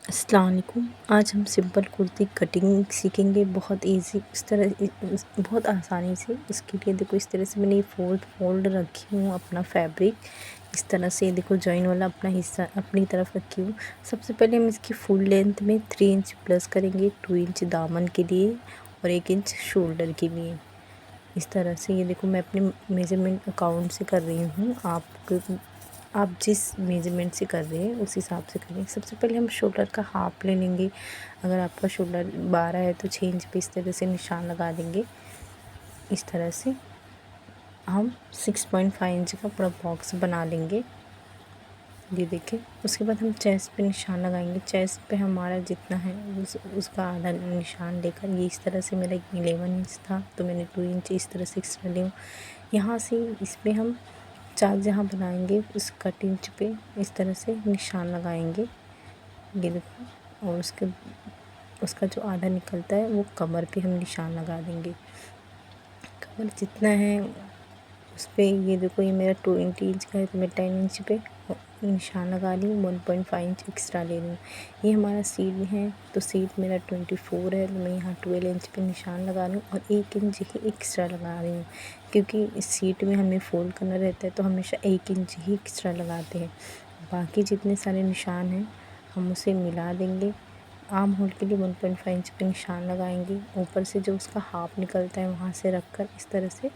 अस्सलाम वालेकुम। आज हम सिंपल कुर्ती कटिंग सीखेंगे बहुत इजी बहुत आसानी से। इसके लिए देखो इस तरह से मैंने ये फोल्ड रखी हूँ अपना फैब्रिक। इस तरह से देखो जॉइन वाला अपना हिस्सा अपनी तरफ रखी हूँ। सबसे पहले हम इसकी फुल लेंथ में 3 इंच प्लस करेंगे, 2 इंच दामन के लिए और 1 इंच शोल्डर के लिए। इस तरह से ये देखो मैं अपने मेजरमेंट अकाउंट से कर रही हूँ। आप जिस मेजरमेंट से कर रहे हैं उस हिसाब से करें। सबसे पहले हम शोल्डर का हाफ ले लेंगे। अगर आपका शोल्डर 12 है तो 6 इंच पे इस तरह से निशान लगा देंगे। इस तरह से हम 6.5 इंच का पूरा बॉक्स बना लेंगे। ये देखिए, उसके बाद हम चेस्ट पे निशान लगाएंगे। चेस्ट पे हमारा जितना है उसका आधा निशान लेकर, ये इस तरह से मेरा 11 इंच था तो मैंने 2 इंच इस तरह से एक्स्ट्रा लिया। यहाँ से इस पर हम चाक जहाँ बनाएंगे उस कट इंच पे इस तरह से निशान लगाएंगे। ये देखो, और उसका जो आधा निकलता है वो कमर पे हम निशान लगा देंगे। कमर जितना है उस पर ये देखो, ये मेरा 20 इंच का है तो मैं 10 इंच पे निशान लगा रही हूँ। 1.5 इंच एक्स्ट्रा ले रही हूँ। ये हमारा सीट है तो सीट मेरा 24 है तो मैं यहाँ 12 इंच पे निशान लगा रही हूँ और 1 इंच ही एक्स्ट्रा लगा रही हूँ, क्योंकि इस सीट में हमें फोल्ड करना रहता है तो हमेशा 1 इंच ही एक्स्ट्रा लगाते हैं। बाकी जितने सारे निशान हैं हम उसे मिला देंगे। आर्म होल के लिए 1.5 इंच पे निशान लगाएंगे। ऊपर से जो उसका हाफ निकलता है वहाँ से रखकर इस तरह से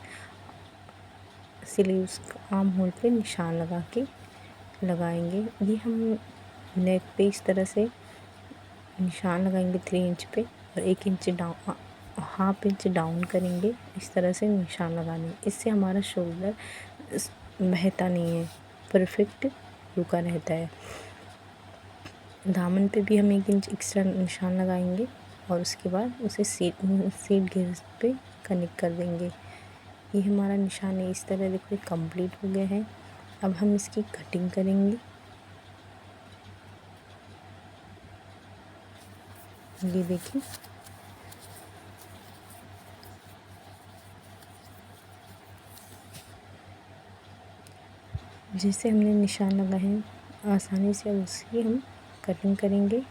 स्लीव्स आर्म होल पे निशान लगा के लगाएंगे। ये हम नेक पे इस तरह से निशान लगाएंगे 3 इंच पे और 1 inch down, half inch down करेंगे। इस तरह से निशान लगाने, इससे हमारा शोल्डर बहता नहीं है, परफेक्ट रुका रहता है। दामन पे भी हम 1 इंच एक्स्ट्रा निशान लगाएंगे और उसके बाद उसे सीट घेर पे कनेक्ट कर देंगे। ये हमारा निशान है। इस तरह देखो ये कंप्लीट हो गया है। अब हम इसकी कटिंग करेंगे। ये देखिए, जैसे हमने निशान लगा है आसानी से उसकी हम कटिंग करेंगे।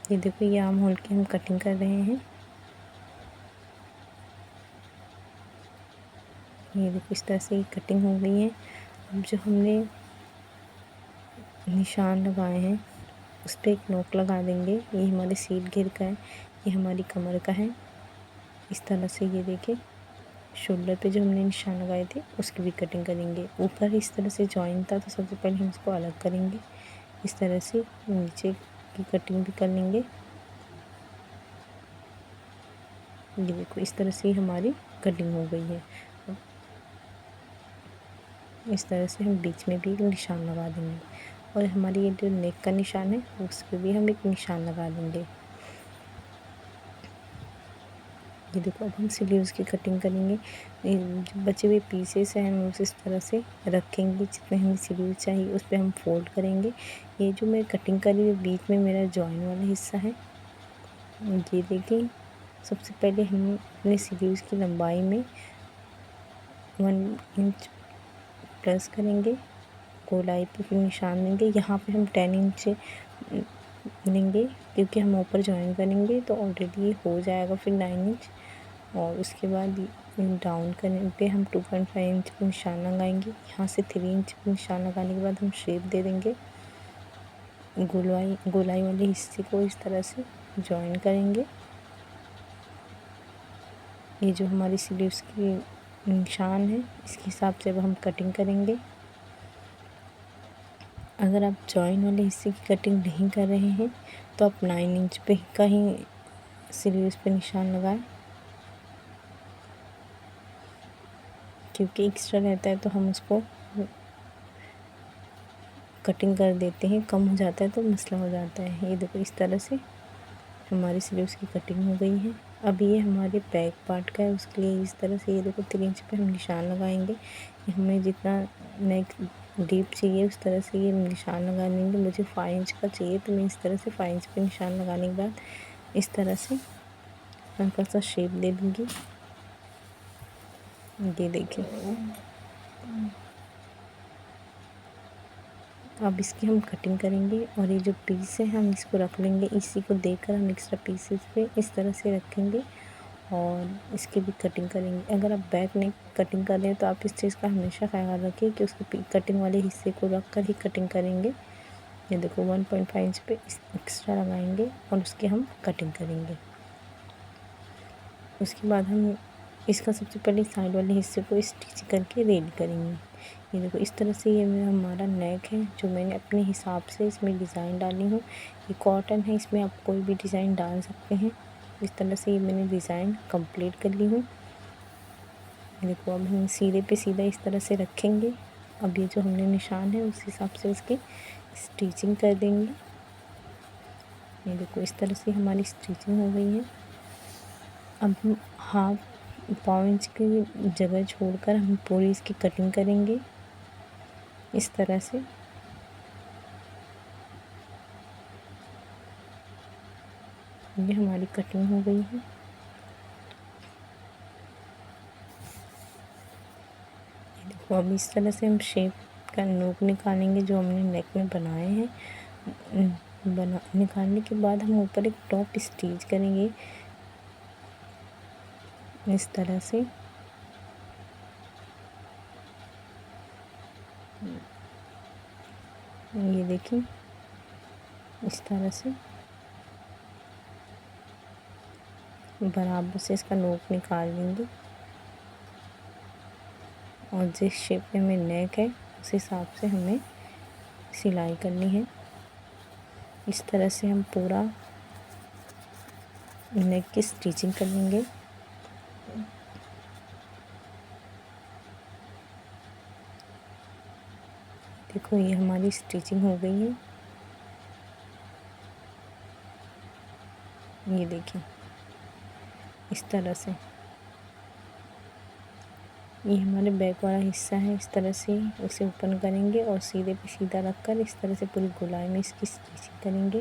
ये देखो, ये आर्म होल की हम कटिंग कर रहे हैं। ये देखो इस तरह से ये कटिंग हो गई है। अब जो हमने निशान लगाए हैं उस पर एक नोक लगा देंगे। ये हमारे सीट घेर का है, ये हमारी कमर का है। इस तरह से ये देखिए, शोल्डर पे जो हमने निशान लगाए थे उसकी भी कटिंग करेंगे। ऊपर इस तरह से जॉइन था तो सबसे पहले हम इसको अलग करेंगे। इस तरह से नीचे की कटिंग भी कर लेंगे। ये देखो इस तरह से हमारी कटिंग हो गई है। इस तरह से हम बीच में भी एक निशान लगा देंगे और हमारी ये जो नेक का निशान है उस पर भी हम एक निशान लगा देंगे। ये देखो, अब हम स्लीव्स की कटिंग करेंगे। जो बचे हुए पीसेस हैं हम उस इस तरह से रखेंगे। जितने हमें स्लीव चाहिए उस पर हम फोल्ड करेंगे। ये जो मैं कटिंग कर रही हूँ बीच में मेरा जॉइन वाला हिस्सा है। ये देखिए, सबसे पहले हम अपने स्लीव्स की लंबाई में 1 इंच प्लस करेंगे, गोलाई पे फिर निशान देंगे। यहाँ पे हम 10 इंच लेंगे क्योंकि हम ऊपर जॉइन करेंगे तो ऑलरेडी ये हो जाएगा फिर 9 इंच। और उसके बाद डाउन करने पे हम 2.5 इंच पे निशान लगाएंगे। यहाँ से 3 इंच पे निशान लगाने के बाद हम शेप दे देंगे। गोलाई वाले हिस्से को इस तरह से जॉइन करेंगे। ये जो हमारी स्लीव्स की निशान है इसके हिसाब से अब हम कटिंग करेंगे। अगर आप जॉइन वाले हिस्से की कटिंग नहीं कर रहे हैं तो आप 9 इंच पे का ही स्लीव्स पे निशान लगाएं, क्योंकि एक्स्ट्रा रहता है तो हम उसको कटिंग कर देते हैं। कम हो जाता है तो मसला हो जाता है। ये देखो इस तरह से हमारी स्लीव्स की कटिंग हो गई है। अब ये हमारे बैक पार्ट का है, उसके लिए इस तरह से ये देखो 3 इंच पे हम निशान लगाएंगे। हमें जितना नेक डीप चाहिए उस तरह से ये निशान लगा लेंगे। मुझे 5 इंच का चाहिए तो मैं इस तरह से 5 इंच पे निशान लगाने के बाद इस तरह से हल्का सा शेप दे दूँगी। ये देखिए, अब इसकी हम कटिंग करेंगे और ये जो पीस है हम इसको रख लेंगे। इसी को देकर हम एक्स्ट्रा पीसेस पे इस तरह से रखेंगे और इसकी भी कटिंग करेंगे। अगर आप बैक नेक कटिंग कर रहे हैं तो आप इस चीज़ का हमेशा ख्याल रखिए कि उसके कटिंग वाले हिस्से को रख कर ही कटिंग करेंगे। ये देखो 1.5 इंच पे एक्स्ट्रा लगाएंगे और उसकी हम कटिंग करेंगे। उसके बाद हम इसका सबसे पहले साइड वाले हिस्से को स्टिच करके रेडी करेंगे। ये देखो इस तरह से ये मेरा हमारा नेक है जो मैंने अपने हिसाब से इसमें डिज़ाइन डाली हूँ। ये कॉटन है, इसमें आप कोई भी डिज़ाइन डाल सकते हैं। इस तरह से ये मैंने डिज़ाइन कंप्लीट कर ली हूँ। देखो अब हम सीधे पे सीधा इस तरह से रखेंगे। अब ये जो हमने निशान है उस हिसाब से इसकी स्टिचिंग कर देंगे। ये देखो इस तरह से हमारी स्टिचिंग हो गई है। अब हम पाँव इंच की जगह छोड़कर हम पूरी इसकी कटिंग करेंगे इस तरह से। ये हमारी कटिंग हो गई है। देखो अब इस तरह से हम शेप का नोक निकालेंगे जो हमने नेक में बनाए हैं। निकालने के बाद हम ऊपर एक टॉप स्टिच करेंगे इस तरह से। ये देखिए इस तरह से बराबर से इसका नोक निकाल लेंगे और जिस शेप में हमें नेक है उस हिसाब से हमें सिलाई करनी है। इस तरह से हम पूरा नेक की स्टिचिंग करेंगे। देखो ये हमारी स्टिचिंग हो गई है। ये देखिए इस तरह से ये हमारे बैक वाला हिस्सा है। इस तरह से उसे ओपन करेंगे और सीधे पे सीधा रखकर इस तरह से पूरी गोलाई में इसकी स्टिचिंग करेंगे।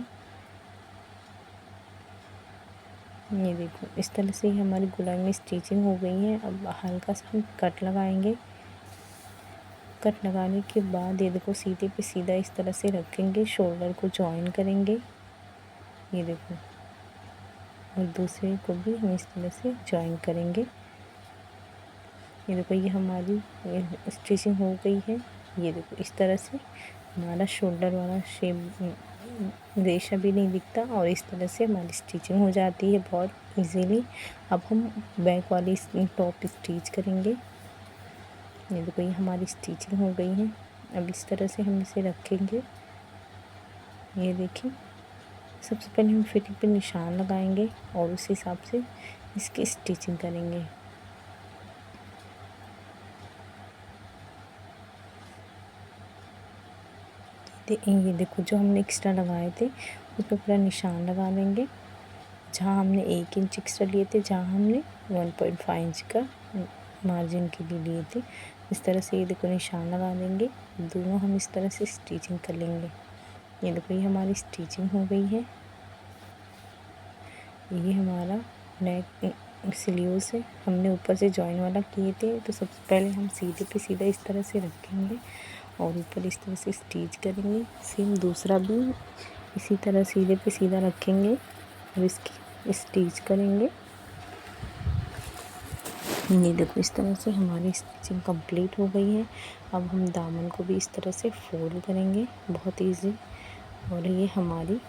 ये देखो इस तरह से ही हमारी गोलाई में स्टिचिंग हो गई है। अब हल्का सा हम कट लगाएंगे। कट लगाने के बाद ये देखो सीधे पे सीधा इस तरह से रखेंगे, शोल्डर को जॉइन करेंगे। ये देखो और दूसरे को भी हम इस तरह से जॉइन करेंगे। ये देखो ये हमारी स्टिचिंग हो गई है। ये देखो इस तरह से हमारा शोल्डर वाला शेप रेशा भी नहीं दिखता और इस तरह से हमारी स्टिचिंग हो जाती है बहुत इजीली। अब हम बैक वाली टॉप स्टिच करेंगे। ये देखो ये हमारी स्टिचिंग हो गई है। अब इस तरह से हम इसे रखेंगे। ये देखिए सबसे पहले हम फिटिंग पे निशान लगाएंगे और उस हिसाब से इसकी स्टिचिंग करेंगे। ये देखो जो हमने एक्स्ट्रा लगाए थे उसमें पूरा निशान लगा लेंगे। जहाँ हमने 1 इंच एक्स्ट्रा लिए थे, जहाँ हमने 1.5 इंच का मार्जिन के लिए लिए थे, इस तरह से ये देखो निशान लगा देंगे। दोनों हम इस तरह से स्टिचिंग कर लेंगे। ये देखो ये हमारी स्टिचिंग हो गई है। ये हमारा नेक स्लीव्स है। हमने ऊपर से जॉइन वाला किए थे तो सबसे पहले हम सीधे पे सीधा इस तरह से रखेंगे और ऊपर इस तरह से स्टिच करेंगे। सेम दूसरा भी इसी तरह सीधे पे सीधा रखेंगे और इसकी स्टिच करेंगे। ये देखो इस तरह से हमारी स्टिचिंग कंप्लीट हो गई है। अब हम दामन को भी इस तरह से फोल्ड करेंगे, बहुत इजी। और ये हमारी